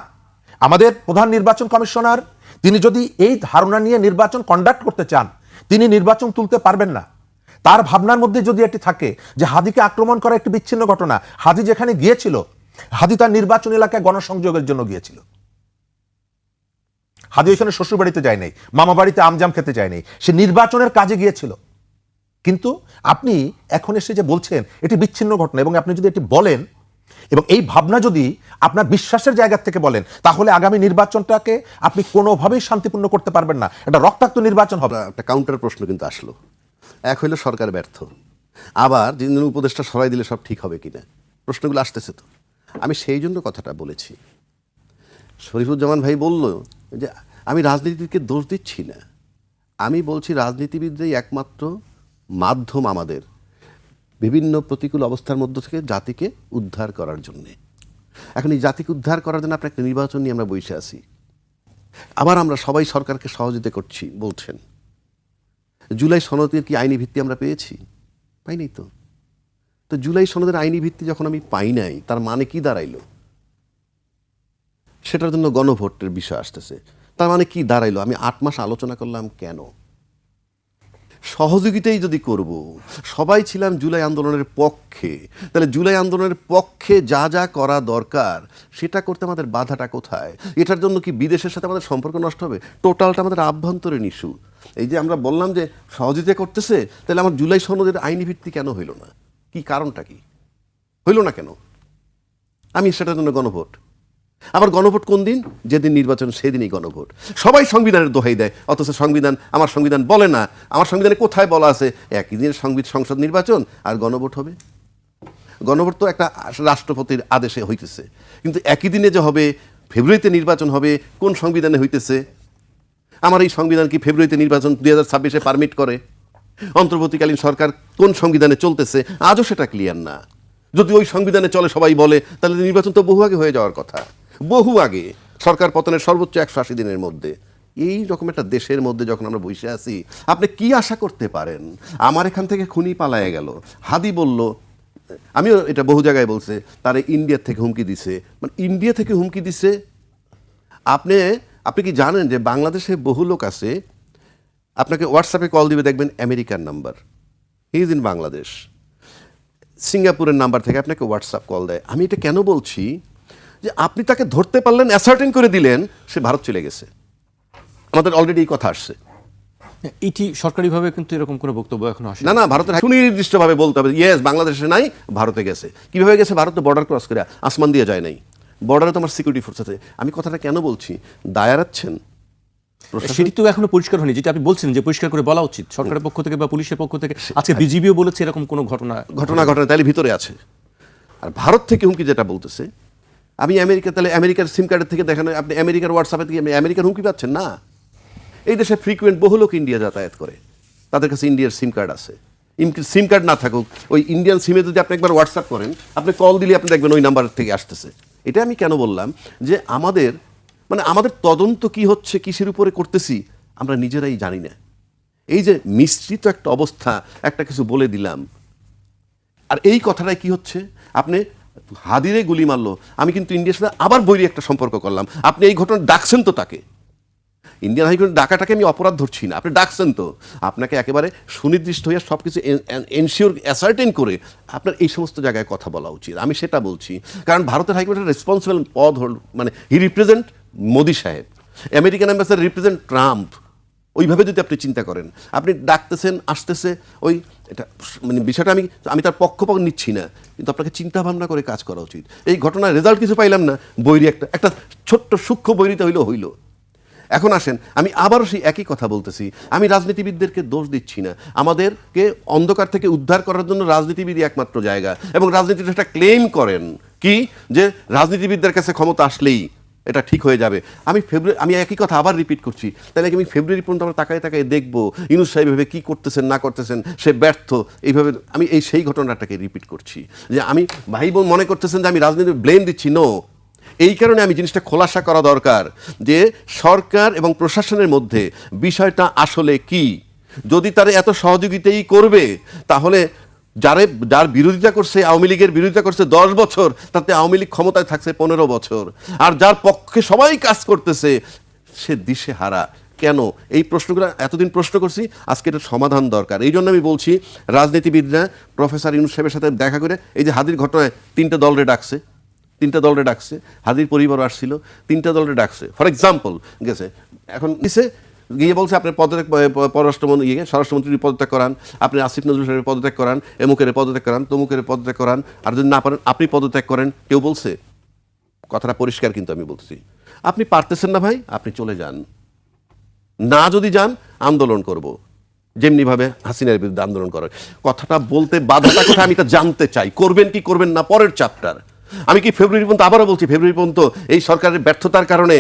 আমাদের প্রধান নির্বাচন কমিশনার, তিনি যদি এই ধারণা নিয়ে নির্বাচন কন্ডাক্ট করতে চান, তিনি নির্বাচন তুলতে পারবেন না। তার ভাবনার মধ্যে যদি এটি থাকে যে হাদিকে আক্রমণ করা একটি বিচ্ছিন্ন ঘটনা, হাদি যেখানে গিয়েছিল, হাদি তার নির্বাচন এলাকায় গণসংযোগের জন্য গিয়েছিল। হাদি ওইখানে শ্বশুর বাড়িতে যায় নাই, মামা বাড়িতে আমজাম খেতে যায় নাই, সে নির্বাচনের কাজে গিয়েছিল। কিন্তু আপনি এখন এসে যে বলছেন এটি বিচ্ছিন্ন ঘটনা, এবং আপনি যদি এটি বলেন এবং এই ভাবনা যদি আপনার বিশ্বাসের জায়গা থেকে বলেন, তাহলে আগামী নির্বাচনটাকে আপনি কোনোভাবেই শান্তিপূর্ণ করতে পারবেন না। এটা রক্তাক্ত নির্বাচন হবে। একটা কাউন্টার প্রশ্ন কিন্তু আসলো। এক হইলো সরকার ব্যর্থ, আবার দিন দিন উপদেষ্টা সরাই দিলে সব ঠিক হবে কিনা প্রশ্নগুলো আসতেছে। তো আমি সেই জন্য কথাটা বলেছি। শরীফুজ্জামান ভাই বলল যে আমি রাজনীতিকে দোষ দিচ্ছি না, আমি বলছি রাজনীতিবিদরাই একমাত্র মাধ্যম আমাদের বিভিন্ন প্রতিকূল অবস্থার মধ্য থেকে জাতিকে উদ্ধার করার জন্যে। এখন এই জাতিকে উদ্ধার করার জন্য আপনার একটা নির্বাচন নিয়ে আমরা বসে আছি। আবার আমরা সবাই সরকারকে সহযোগিতা করছি বলছেন। জুলাই সনদের কি আইনি ভিত্তি আমরা পেয়েছি? পাইনি তো। তো জুলাই সনদের আইনি ভিত্তি যখন আমি পাই নাই, তার মানে কি দাঁড়াইলো? সেটার জন্য গণভোটের বিষয় আসতেছে। তার মানে কি দাঁড়াইলো? আমি 8 মাস আলোচনা করলাম কেন? সহযোগিতাই যদি করব, সবাই ছিলাম জুলাই আন্দোলনের পক্ষে, তাহলে জুলাই আন্দোলনের পক্ষে যা যা করা দরকার সেটা করতে আমাদের বাধাটা কোথায়? এটার জন্য কি বিদেশের সাথে আমাদের সম্পর্ক নষ্ট হবে? টোটালটা আমাদের আভ্যন্তরীণ ইস্যু। এই যে আমরা বললাম যে সহযোগিতা করতেছে, তাহলে আমার জুলাই সনদের আইনি ভিত্তি কেন হইল না? কি কারণটা কি হইল না কেন? আমি সেটার জন্য গণভোট। আবার গণভোট কোন দিন? যেদিন নির্বাচন সেদিনই গণভোট। সবাই সংবিধানের দোহাই দেয়, অথচ সংবিধান, আমার সংবিধান বলে না। আমার সংবিধানে কোথায় বলা আছে একই দিনের সংসদ নির্বাচন আর গণভোট হবে? গণভোট তো একটা রাষ্ট্রপতির আদেশে হইতেছে, কিন্তু একই দিনে যে হবে, ফেব্রুয়ারিতে নির্বাচন হবে, কোন সংবিধানে হইতেছে? আমার এই সংবিধান কি ফেব্রুয়ারিতে নির্বাচন 2026-এ পারমিট করে? অন্তর্বর্তীকালীন সরকার কোন সংবিধানে চলতেছে আজও সেটা ক্লিয়ার না। যদি ওই সংবিধানে চলে সবাই বলে, তাহলে নির্বাচন তো বহু আগে হয়ে যাওয়ার কথা, বহু আগে, সরকার পতনের সর্বোচ্চ 180 দিনের মধ্যে। এই রকম একটা দেশের মধ্যে যখন আমরা বসে আছি, আপনি কি আশা করতে পারেন? আমার এখান থেকে খুনি পালায়ে গেল, হাদি বলল, আমিও এটা বহু জায়গায় বলছে, তারা ইন্ডিয়া থেকে হুমকি দিছে। মানে ইন্ডিয়া থেকে হুমকি দিছে? আপনি কি জানেন যে বাংলাদেশে বহু লোক আছে, আপনাকে হোয়াটসঅ্যাপে কল দিবে, দেখবেন আমেরিকার number, he is in Bangladesh. সিঙ্গাপুরের নাম্বার থেকে আপনাকে হোয়াটসঅ্যাপ কল দেয়, আমি এটা কেন বলছি যে আপনি তাকে ধরতে পারলেন, অ্যাসার্টেন করে দিলেন, সে ভারত চলে গেছে। আমাদের অলরেডি এই কথা আসছে। এটি সরকারিভাবে কিন্তু এরকম কোনো বক্তব্য এখন আসে না, ভারতের সুনির্দিষ্টভাবে বলতে হবে ইয়েস বাংলাদেশে নাই, ভারতে গেছে। কিভাবে গেছে? ভারতে বর্ডার ক্রস করে, আসমান দিয়ে যায় নাই। বর্ডারে তো আমার সিকিউরিটি ফোর্স আছে। আমি কথাটা কেন বলছি, দায়ারাচ্ছেন সেটি তো এখনো পরিষ্কার হয়নি, যেটা আপনি বলছেন যে পরিষ্কার করে বলা উচিত সরকারের পক্ষ থেকে বা পুলিশের পক্ষ থেকে। আজকে বিজিবিও বলেছে এরকম কোনো ঘটনা তাহলে ভিতরে আছে। আর ভারত থেকে হুমকি যেটা বলতেছে, আমি আমেরিকা, তাহলে আমেরিকার সিম কার্ডের থেকে দেখেন, আপনি আমেরিকার হোয়াটসঅ্যাপে থেকে আমেরিকার হুমকি পাচ্ছেন না। এই দেশে ফ্রিকুয়েন্ট বহু লোক ইন্ডিয়া যাতায়াত করে, তাদের কাছে ইন্ডিয়ার সিম কার্ড আছে। সিম কার্ড না থাকুক, ওই ইন্ডিয়ান সিমে যদি আপনি একবার হোয়াটসঅ্যাপ করেন, আপনি কল দিলে আপনি দেখবেন ওই নাম্বার থেকে আসতেছে। এটা আমি কেন বললাম যে আমাদের তদন্ত কি হচ্ছে, কিসের উপরে করতেছি আমরা নিজেরাই জানি না। এই যে মিশ্রিত একটা অবস্থা, একটা কিছু বলে দিলাম, আর এই কথাটাই কি হচ্ছে, আপনি হাদিরে গুলি মারলো, আমি কিন্তু ইন্ডিয়ার সাথে আবার বৈরী একটা সম্পর্ক করলাম। আপনি এই ঘটনা ডাকছেন তো তাকে, ইন্ডিয়ান হাইকোর্ট ডাকাটাকে আমি অপরাধ ধরছি না, আপনি ডাকছেন তো, আপনাকে একেবারে সুনির্দিষ্ট হয়ে সব কিছু এনশিওর অ্যাসার্টেন করে আপনার এই সমস্ত জায়গায় কথা বলা উচিত। আমি সেটা বলছি, কারণ ভারতের হাইকোর্টের রেসপন্সিবল পদ হল, হি রিপ্রেজেন্ট মোদি সাহেব, আমেরিকান অ্যাম্বাসেডর রিপ্রেজেন্ট ট্রাম্প। ওইভাবে যদি আপনি চিন্তা করেন, আপনি ডাকতেছেন, আসতেছে, এটা বিষয়টা আমি তার পক্ষ নিচ্ছি না, কিন্তু আপনাকে চিন্তা ভাবনা করে কাজ করা উচিত। এই ঘটনার রেজাল্ট কিছু পাইলাম না, বৈরী একটা ছোট্ট সূক্ষ্ম বৈরিতা হইল। এখন আসেন, আমি আবারও সেই একই কথা বলতেছি, আমি রাজনীতিবিদদেরকে দোষ দিচ্ছি না। আমাদেরকে অন্ধকার থেকে উদ্ধার করার জন্য রাজনীতিবিদই একমাত্র জায়গা, এবং রাজনীতিটা একটা ক্লেম করেন কি যে রাজনীতিবিদদের কাছে ক্ষমতা আসলেই এটা ঠিক হয়ে যাবে। আমি একই কথা আবার রিপিট করছি, তাহলে আমি ফেব্রুয়ারি পর্যন্ত আমরা তাকায় দেখবো ইউনূস সাহেব এভাবে কী করতেছেন না করতেছেন, সে ব্যর্থ, এইভাবে আমি সেই ঘটনাটাকে রিপিট করছি। যে আমি ভাই বোন মনে করতেছেন যে আমি রাজনীতি ব্লেম দিচ্ছি, নো। এই কারণে আমি জিনিসটা খোলাসা করা দরকার যে সরকার এবং প্রশাসনের মধ্যে বিষয়টা আসলে কি। যদি তারা এত সহযোগিতাই করবে, তাহলে যার বিরোধিতা করছে, আওয়ামী লীগের বিরোধিতা করছে 10 বছর, তাতে আওয়ামী লীগ ক্ষমতায় থাকছে 15 বছর, আর যার পক্ষে সবাই কাজ করতেছে সে দিশেহারা কেন? এই প্রশ্নগুলো এতদিন প্রশ্ন করছি, আজকে এটার সমাধান দরকার। এই জন্য আমি বলছি, রাজনীতিবিদরা প্রফেসর ইউনূস সাহেবের সাথে দেখা করে, এই যে হাদির ঘটনায় 3টে দলরে ডাকছে, হাদির পরিবারও আসছিল, 3টে দলরে ডাকছে, ফর এক্সাম্পল গেছে, এখন গিয়ে বলছে আপনি স্বরাষ্ট্রমন্ত্রীর পদত্যাগ করান, আপনি আসিফ নজরুল সাহেবের পদত্যাগ করান, এমুকের পদত্যাগ করান, তমুকের পদত্যাগ করান, আর যদি না পারেন আপনি পদত্যাগ করেন। কেউ বলছে? কথাটা পরিষ্কার, কিন্তু আমি বলছি আপনি পারতেছেন না ভাই, আপনি চলে যান, না যদি যান আন্দোলন করব, যেমনিভাবে হাসিনার বিরুদ্ধে আন্দোলন করে। কথাটা বলতে বাধাটা কোথায় আমি তা জানতে চাই। করবেন কি করবেন না পরের চ্যাপ্টার। আমি কি ফেব্রুয়ারি পর্যন্ত, আবারও বলছি, ফেব্রুয়ারি পর্যন্ত এই সরকারের ব্যর্থতার কারণে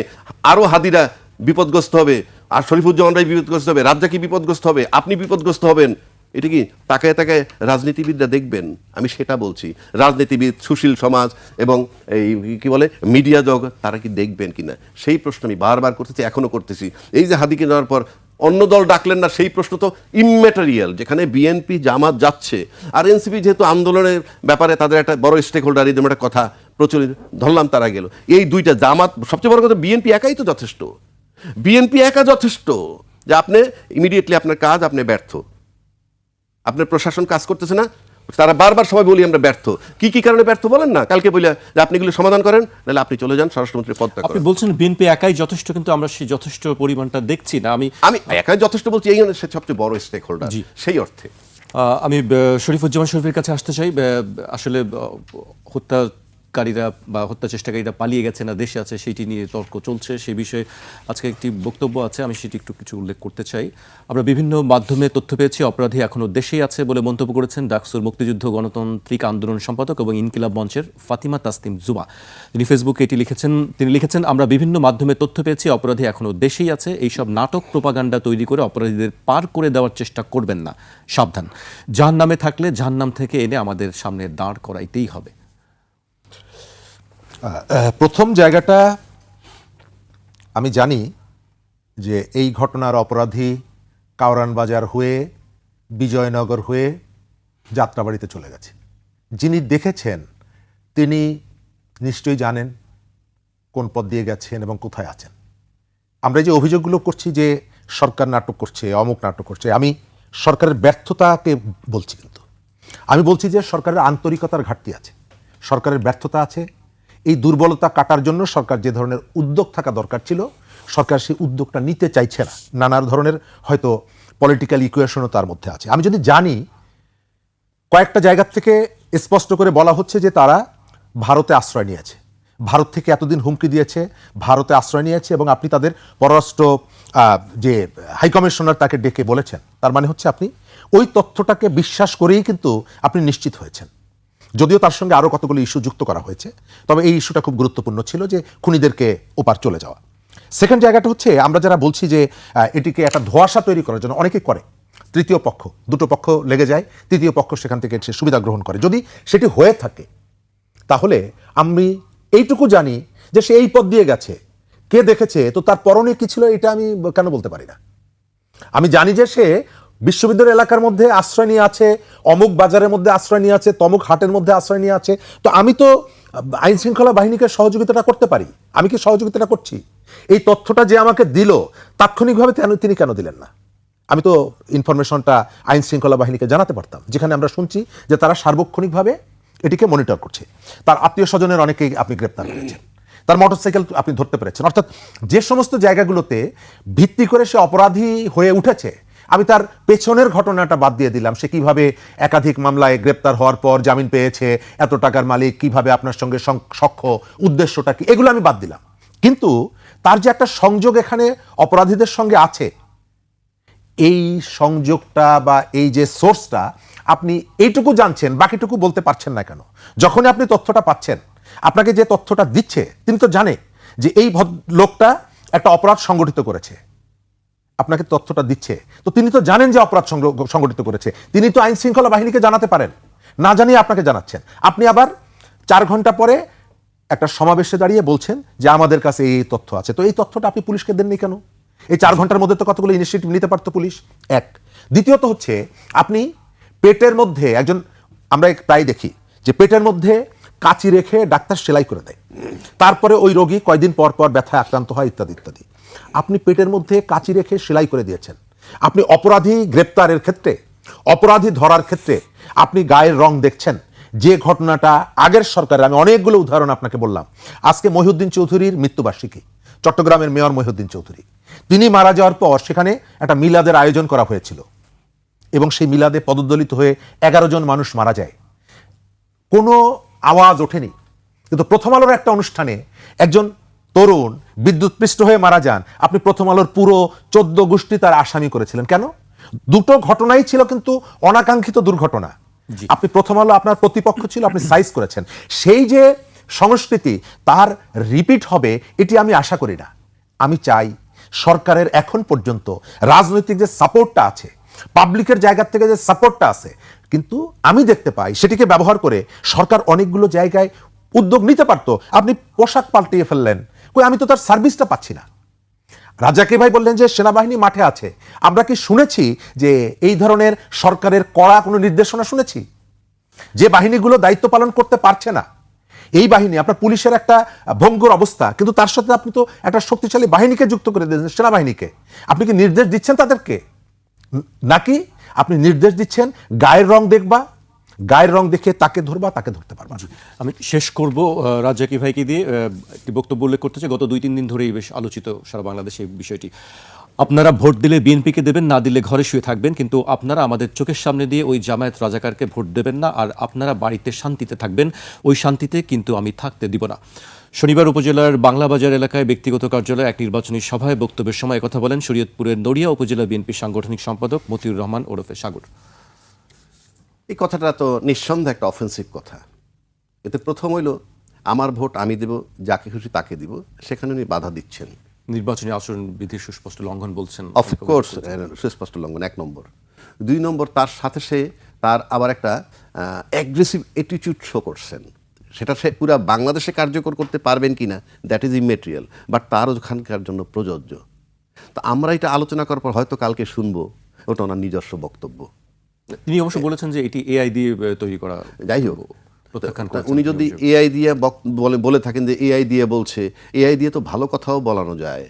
আরও হাদিরা বিপদগ্রস্ত হবে, আর শরীফুজ্জামানরাই বিপদগ্রস্ত হবে, রাজ্জাকি বিপদগ্রস্ত হবে, আপনি বিপদগ্রস্ত হবেন। এটা কি তাকায় রাজনীতিবিদরা দেখবেন? আমি সেটা বলছি, রাজনীতিবিদ, সুশীল সমাজ এবং এই কি বলে মিডিয়া জগৎ, তারা কি দেখবেন কিনা সেই প্রশ্ন আমি বারবার করতেছি, এখনো করতেছি। এই যে হাদিকে নেওয়ার পর অন্য দল ডাকলেন না, সেই প্রশ্ন তো ইমম্যাটেরিয়াল, যেখানে বিএনপি জামাত যাচ্ছে, আর এনসিপি যেহেতু আন্দোলনের ব্যাপারে তাদের একটা বড় স্টেক হোল্ডার, এই একটা কথা প্রচলিত, ধরলাম তারা গেল। এই দুইটা, জামাত, সবচেয়ে বড় কথা বিএনপি একাই তো যথেষ্ট, বিএনপি একা যথেষ্ট যে আপনি ইমিডিয়েটলি আপনার কাজ, আপনি ব্যর্থ, আপনার প্রশাসন কাজ করতেছে না, তারা বারবার সবাই বলি আমরা ব্যর্থ। কি কারণে ব্যর্থ বলেন না, কালকে বলে যে আপনি এগুলো সমাধান করেন, নাহলে আপনি চলে যান স্বরাষ্ট্রমন্ত্রীর পদত্যাগ করেন। আপনি বলছেন বিএনপি একাই যথেষ্ট, কিন্তু আমরা সেই যথেষ্ট পরিমাণটা দেখছি না। আমি একাই যথেষ্ট বলছি, এই সে সবচেয়ে বড় স্টেক হোল্ডার সেই অর্থে। আমি শরীফুজ্জামান শরীফের কাছে আসতে চাই। আসলে হত্যাকারীরা বা হত্যা চেষ্টাকারীরা পালিয়ে গেছে না দেশে আছে, সেটি নিয়ে তর্ক চলছে। সেই বিষয়ে আজকে একটি বক্তব্য আছে, আমি সেটি কিছু উল্লেখ করতে চাই। আমরা বিভিন্ন মাধ্যমে তথ্য পেয়েছি অপরাধী এখনও দেশেই আছে বলে মন্তব্য করেছেন ডাকসুর মুক্তিযুদ্ধ গণতান্ত্রিক আন্দোলন সম্পাদক এবং ইনকিলাব মঞ্চের ফাতিমা তাসনিম জুমা। তিনি ফেসবুকে এটি লিখেছেন, আমরা বিভিন্ন মাধ্যমে তথ্য পেয়েছি অপরাধী এখনও দেশেই আছে। এইসব নাটক প্রোপাগান্ডা তৈরি করে অপরাধীদের পার করে দেওয়ার চেষ্টা করবেন না, সাবধান। জাহান্নামে থাকলে জাহান্নাম থেকে এনে আমাদের সামনে দাঁড় করাইতেই হবে। প্রথম জায়গাটা, আমি জানি যে এই ঘটনার অপরাধী কাওরান বাজার হয়ে, বিজয়নগর হয়ে যাত্রাবাড়িতে চলে গেছে। যিনি দেখেছেন তিনি নিশ্চয়ই জানেন কোন পথ দিয়ে গেছেন এবং কোথায় আছেন। আমরা যে অভিযোগগুলো করছি যে সরকার নাটক করছে, অমুক নাটক করছে, আমি সরকারের ব্যর্থতাকে বলছি, কিন্তু আমি বলছি যে সরকারের আন্তরিকতার ঘাটতি আছে, সরকারের ব্যর্থতা আছে। এই দুর্বলতা কাটার জন্য সরকার যে ধরনের উদ্যোগ থাকা দরকার ছিল, সরকার সেই উদ্যোগটা নিতে চাইছে না। নানা ধরনের হয়তো পলিটিক্যাল ইকুয়েশনও তার মধ্যে আছে। আমি যদি জানি, কয়েকটা জায়গা থেকে স্পষ্ট করে বলা হচ্ছে যে তারা ভারতে আশ্রয় নিয়েছে, ভারত থেকে এতদিন হুমকি দিয়েছে, ভারতে আশ্রয় নিয়েছে, এবং আপনি তাদের পররাষ্ট্র যে হাইকমিশনার তাকে ডেকে বলেছেন, তার মানে হচ্ছে আপনি ওই তথ্যটাকে বিশ্বাস করেই কিন্তু আপনি নিশ্চিত হয়েছেন। যদিও তার সঙ্গে আরও কতগুলো ইস্যু যুক্ত করা হয়েছে, তবে এই ইস্যুটা খুব গুরুত্বপূর্ণ ছিল যে খুনিদেরকে ওপার চলে যাওয়া। সেকেন্ড জায়গাটা হচ্ছে, আমরা যারা বলছি যে এটিকে একটা ধোঁয়াশা তৈরি করার জন্য অনেকে করে, তৃতীয় পক্ষ, দুটো পক্ষ লেগে যায়, তৃতীয় পক্ষ সেখান থেকে সে সুবিধা গ্রহণ করে। যদি সেটি হয়ে থাকে তাহলে আমি এইটুকু জানি যে সে এই পথ দিয়ে গেছে, কে দেখেছে, তো তার পরনে কি ছিল এটা আমি কেন বলতে পারি না। আমি জানি যে সে বিশ্ববিদ্যালয় এলাকার মধ্যে আশ্রয় নিয়ে আছে, অমুক বাজারের মধ্যে আশ্রয় নিয়ে আছে, তমুক হাটের মধ্যে আশ্রয় নিয়ে আছে, তো আমি তো আইন শৃঙ্খলা বাহিনীকে সহযোগিতাটা করতে পারি। আমি কি সহযোগিতাটা করছি? এই তথ্যটা যে আমাকে দিল, তাৎক্ষণিকভাবে তিনি কেন দিলেন না? আমি তো ইনফরমেশনটা আইন শৃঙ্খলা বাহিনীকে জানাতে পারতাম, যেখানে আমরা শুনছি যে তারা সার্বক্ষণিকভাবে এটিকে মনিটর করছে। তার আত্মীয় স্বজনের অনেকেই আপনি গ্রেপ্তার করেছেন, তার মোটরসাইকেল আপনি ধরতে পেরেছেন। অর্থাৎ যে সমস্ত জায়গাগুলোতে ভিত্তি করে সে অপরাধী হয়ে উঠেছে, আমি তার পেছনের ঘটনাটা বাদ দিয়ে দিলাম। সে কিভাবে একাধিক মামলায় গ্রেপ্তার হওয়ার পর জামিন পেয়েছে, এত টাকার মালিক, কিভাবে আপনার সঙ্গে সখ্য, উদ্দেশ্যটা কি, এগুলো আমি বাদ দিলাম। কিন্তু তার যে একটা সংযোগ এখানে অপরাধীদের সঙ্গে আছে, এই সংযোগটা বা এই যে সোর্সটা, আপনি এইটুকু জানছেন, বাকিটুকু বলতে পারছেন না কেন? যখনই আপনি তথ্যটা পাচ্ছেন, আপনাকে যে তথ্যটা দিচ্ছে তিনি তো জানে যে এই লোকটা একটা অপরাধ সংগঠিত করেছে, আপনাকে তথ্যটা দিচ্ছে, তো তিনি তো জানেন যে অপরাধ সংগঠিত করেছে, তিনি তো আইন শৃঙ্খলা বাহিনীকে জানাতে পারেন, না জানিয়ে আপনাকে জানাচ্ছেন। আপনি আবার 4 ঘন্টা পরে একটা সমাবেশে দাঁড়িয়ে বলছেন যে আমাদের কাছে এই তথ্য আছে। তো এই তথ্যটা আপনি পুলিশকে দেননি কেন? এই 4 ঘন্টার মধ্যে তো কতগুলো ইনিশিয়েটিভ নিতে পারতো পুলিশ। এক, দ্বিতীয়ত হচ্ছে, আপনি পেটের মধ্যে একজন, আমরা প্রায় দেখি যে পেটের মধ্যে কাঁচি রেখে ডাক্তার সেলাই করে দেয়, তারপরে ওই রোগী কয়দিন পর পর ব্যথায় আক্রান্ত হয়, ইত্যাদি ইত্যাদি। আপনি পেটের মধ্যে কাঁচি রেখে সেলাই করে দিয়েছেন। আপনি অপরাধী গ্রেপ্তারের ক্ষেত্রে, অপরাধী ধরার ক্ষেত্রে আপনি গায়ের রং দেখছেন। যে ঘটনাটা আগের সরকারের, আমি অনেকগুলো উদাহরণ আপনাকে বললাম। আজকে মহিউদ্দিন চৌধুরীর মৃত্যুবার্ষিকী, চট্টগ্রামের মেয়র মহিউদ্দিন চৌধুরী, তিনি মারা যাওয়ার পর সেখানে একটা মিলাদের আয়োজন করা হয়েছিল, এবং সেই মিলাদে পদদলিত হয়ে 11 জন মানুষ মারা যায়, কোনো আওয়াজ ওঠেনি। কিন্তু প্রথম আলোর একটা অনুষ্ঠানে একজন তরুণ বিদ্যুৎপৃষ্ট হয়ে মারা যান, আপনি প্রথম আলোর পুরো 14 গোষ্ঠী তার আসামি করেছিলেন। কেন? দুটো ঘটনাই ছিল কিন্তু অনাকাঙ্ক্ষিত দুর্ঘটনা। আপনি প্রথম আলো আপনার প্রতিপক্ষ ছিল, আপনি সাইজ করেছেন। সেই যে সংস্কৃতি তার রিপিট হবে এটি আমি আশা করি না। আমি চাই সরকারের এখন পর্যন্ত রাজনৈতিক যে সাপোর্টটা আছে, পাবলিকের জায়গা থেকে যে সাপোর্টটা আছে, কিন্তু আমি দেখতে পাই সেটিকে ব্যবহার করে সরকার অনেকগুলো জায়গায় উদ্যোগ নিতে পারতো। আপনি পোশাক পাল্টিয়ে ফেললেন, কই আমি তো তার সার্ভিসটা পাচ্ছি না। রাজাকে ভাই বললেন যে সেনাবাহিনী মাঠে আছে, আমরা কি শুনেছি যে এই ধরনের সরকারের কড়া কোনো নির্দেশনা শুনেছি? যে বাহিনীগুলো দায়িত্ব পালন করতে পারছে না, এই বাহিনী, আপনার পুলিশের একটা ভঙ্গুর অবস্থা, কিন্তু তার সাথে আপনি তো একটা শক্তিশালী বাহিনীকে যুক্ত করে দিয়েছেন, সেনাবাহিনীকে। আপনি কি নির্দেশ দিচ্ছেন তাদেরকে, নাকি আপনি নির্দেশ দিচ্ছেন গায়ের রং দেখবা, গায়ের রং দেখে তাকে ধরবা, তাকে ধরতে পারবা? আমি শেষ করব রাজ্জাকি ভাইকে দিয়ে একটি বক্তব্য উল্লেখ করতে চাই। গত 2-3 দিন ধরেই বেশ আলোচিত সারা বাংলাদেশে এই বিষয়টি। আপনারা ভোট দিলে বিএনপিকে দেবেন, না দিলে ঘরে শুয়ে থাকবেন, কিন্তু আপনারা আমাদের চোখের সামনে দিয়ে ওই জামায়াত রাজাকারকে ভোট দেবেন না, আর আপনারা বাড়িতে শান্তিতে থাকবেন, ওই শান্তিতে কিন্তু আমি থাকতে দিব না। শনিবার উপজেলার বাংলাবাজার এলাকায় ব্যক্তিগত কার্যালয়ে এক নির্বাচনী সভায় বক্তব্যের সময় কথা বলেন শরীয়তপুরের নড়িয়া উপজেলা বিএনপির সাংগঠনিক সম্পাদক মতিউর রহমান ওরফে সাগর। এই কথাটা তো নিঃসন্দেহে একটা অফেন্সিভ কথা। এতে প্রথম হইল আমার ভোট আমি দেব, যাকে খুশি তাকে দিব, সেখানে উনি বাধা দিচ্ছেন। নির্বাচনী আচরণ বিধির সুস্পষ্ট লঙ্ঘন বলছেন। অফকোর্স সুস্পষ্ট লঙ্ঘন, 1 নম্বর। 2 নম্বর, তার সাথে সে তার আবার একটা অ্যাগ্রেসিভ অ্যাটিটিউড শো করছেন। সেটা সে পুরো বাংলাদেশে কার্যকর করতে পারবেন কিনা দ্যাট ইজ ইমেটেরিয়াল, বাট তারও ওখানকার জন্য প্রযোজ্য। তো আমরা এটা আলোচনা করার পর হয়তো কালকে শুনবো ওটা ওনার নিজস্ব বক্তব্য। তিনি অবশ্য বলেছেন যে এটি এআই দিয়ে তৈরি করা। যাই হোক, প্রত্যাখ্যান করেছেন উনি যদি এআই দিয়ে বলে থাকেন যে এআই দিয়ে বলছে, এআই দিয়ে তো ভালো কথাও বলানো যায়।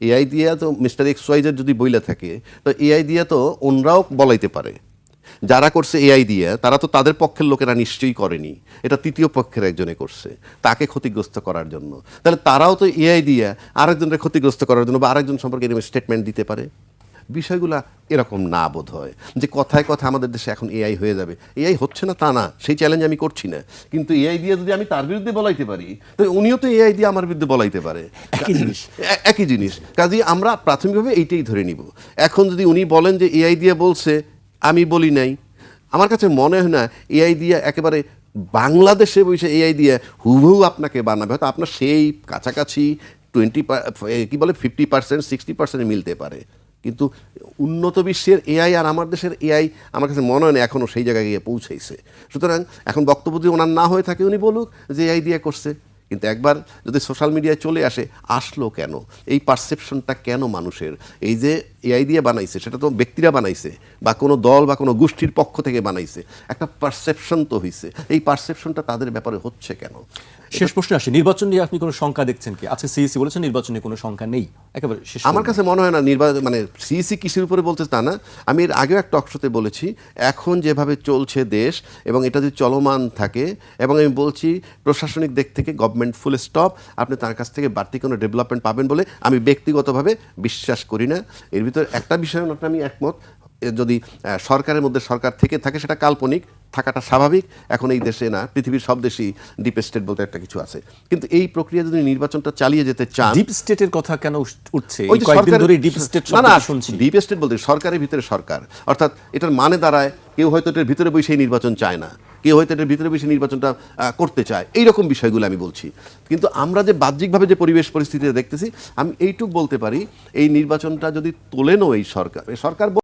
এআই দিয়ে তো মিস্টার XYZ যদি বইলে থাকে, তো এআই দিয়ে তো ওনরাও বলাইতে পারে। যারা করছে এআই দিয়ে তারা তো তাদের পক্ষের লোকেরা নিশ্চয়ই করেনি, এটা তৃতীয় পক্ষের একজনে করছে তাকে ক্ষতিগ্রস্ত করার জন্য। তাহলে তারাও তো এআই দিয়ে আরেকজনকে ক্ষতিগ্রস্ত করার জন্য বা আরেকজন সম্পর্কে এরকম স্টেটমেন্ট দিতে পারে। বিষয়গুলা এরকম না বোধ হয় যে কথায় কথা আমাদের দেশে এখন এআই হয়ে যাবে। এআই হচ্ছে না তা না, সেই চ্যালেঞ্জ আমি করছি না, কিন্তু এআই দিয়ে যদি আমি তার বিরুদ্ধে বলাইতে পারি তো উনিও তো এআই দিয়ে আমার বিরুদ্ধে বলাইতে পারে, একই জিনিস। একই জিনিস। কাজেই আমরা প্রাথমিকভাবে এইটাই ধরে নিব। এখন যদি উনি বলেন যে এআই দিয়ে বলছে, আমি বলি নাই, আমার কাছে মনে হয় না এআই দিয়ে একেবারে বাংলাদেশে বসে এআই দিয়ে হুবহু আপনাকে বানাবে। হয়তো আপনার সেই কাছাকাছি 50%, 60% মিলতে পারে, কিন্তু উন্নত বিশ্বের এআই আর আমার দেশের এআই আমার কাছে মনে হয় না এখনও সেই জায়গায় গিয়ে পৌঁছেছে। সুতরাং এখন বক্তব্য যদি ওনার না হয়ে থাকে উনি বলুক যে এআই দিয়ে করছে, কিন্তু একবার যদি সোশ্যাল মিডিয়ায় চলে আসে, আসলো কেন, এই পারসেপশনটা কেন মানুষের, এই যে এআই দিয়ে বানাইছে সেটা তো ব্যক্তিরা বানাইছে বা কোনো দল বা কোনো গোষ্ঠীর পক্ষ থেকে বানাইছে, একটা পারসেপশন তো হয়েছে, এই পারসেপশনটা তাদের ব্যাপারে হচ্ছে কেন? শেষ প্রশ্ন আসে, নির্বাচন নিয়ে আপনি কোনো শঙ্কা দেখছেন কি? আজকে সিইসি বলেছেন নির্বাচনে কোনো শঙ্কা নেই, একেবারে শেষ। আমার কাছে মনে হয় না নির্বাচন মানে সিইসি কিসের উপরে বলতে তা না, আমি এর আগেও একটা টকশোতে বলেছি এখন যেভাবে চলছে দেশ এবং এটা যদি চলমান থাকে, এবং আমি বলছি প্রশাসনিক দিক থেকে গভর্নমেন্ট ফুল স্টপ, আপনি তার কাছ থেকে বাড়তি কোনো ডেভেলপমেন্ট পাবেন বলে আমি ব্যক্তিগতভাবে বিশ্বাস করি না। এর ভিতরে একটা বিষয় আমি একমত, যদি সরকারের মধ্যে সরকার থেকে থাকে সেটা কাল্পনিক, থাকাটা স্বাভাবিক। এখন এই দেশে না, পৃথিবীর সব দেশই ডিপ স্টেট বলতে একটা কিছু আছে, কিন্তু এই প্রক্রিয়া যদি নির্বাচনটা চালিয়ে যেতে চান। ডিপ স্টেটের কথা কেন উঠছে? ওই যে কয়েকদিন সরকার- ধরে ডিপ স্টেট না না, শুনছি। ডিপ স্টেট বলতে সরকারের ভিতরে সরকার, অর্থাৎ এটার মানে দাঁড়ায় কেউ হয়তো এটার ভিতরে বসে নির্বাচন চায় না, কেউ হয়তো এটার ভিতরে বসে নির্বাচনটা করতে চায়, এইরকম বিষয়গুলো আমি বলছি। কিন্তু আমরা যে বাহ্যিকভাবে যে পরিবেশ পরিস্থিতি দেখতেছি, আমি এইটুকু বলতে পারি এই নির্বাচনটা যদি তোলেনও এই সরকার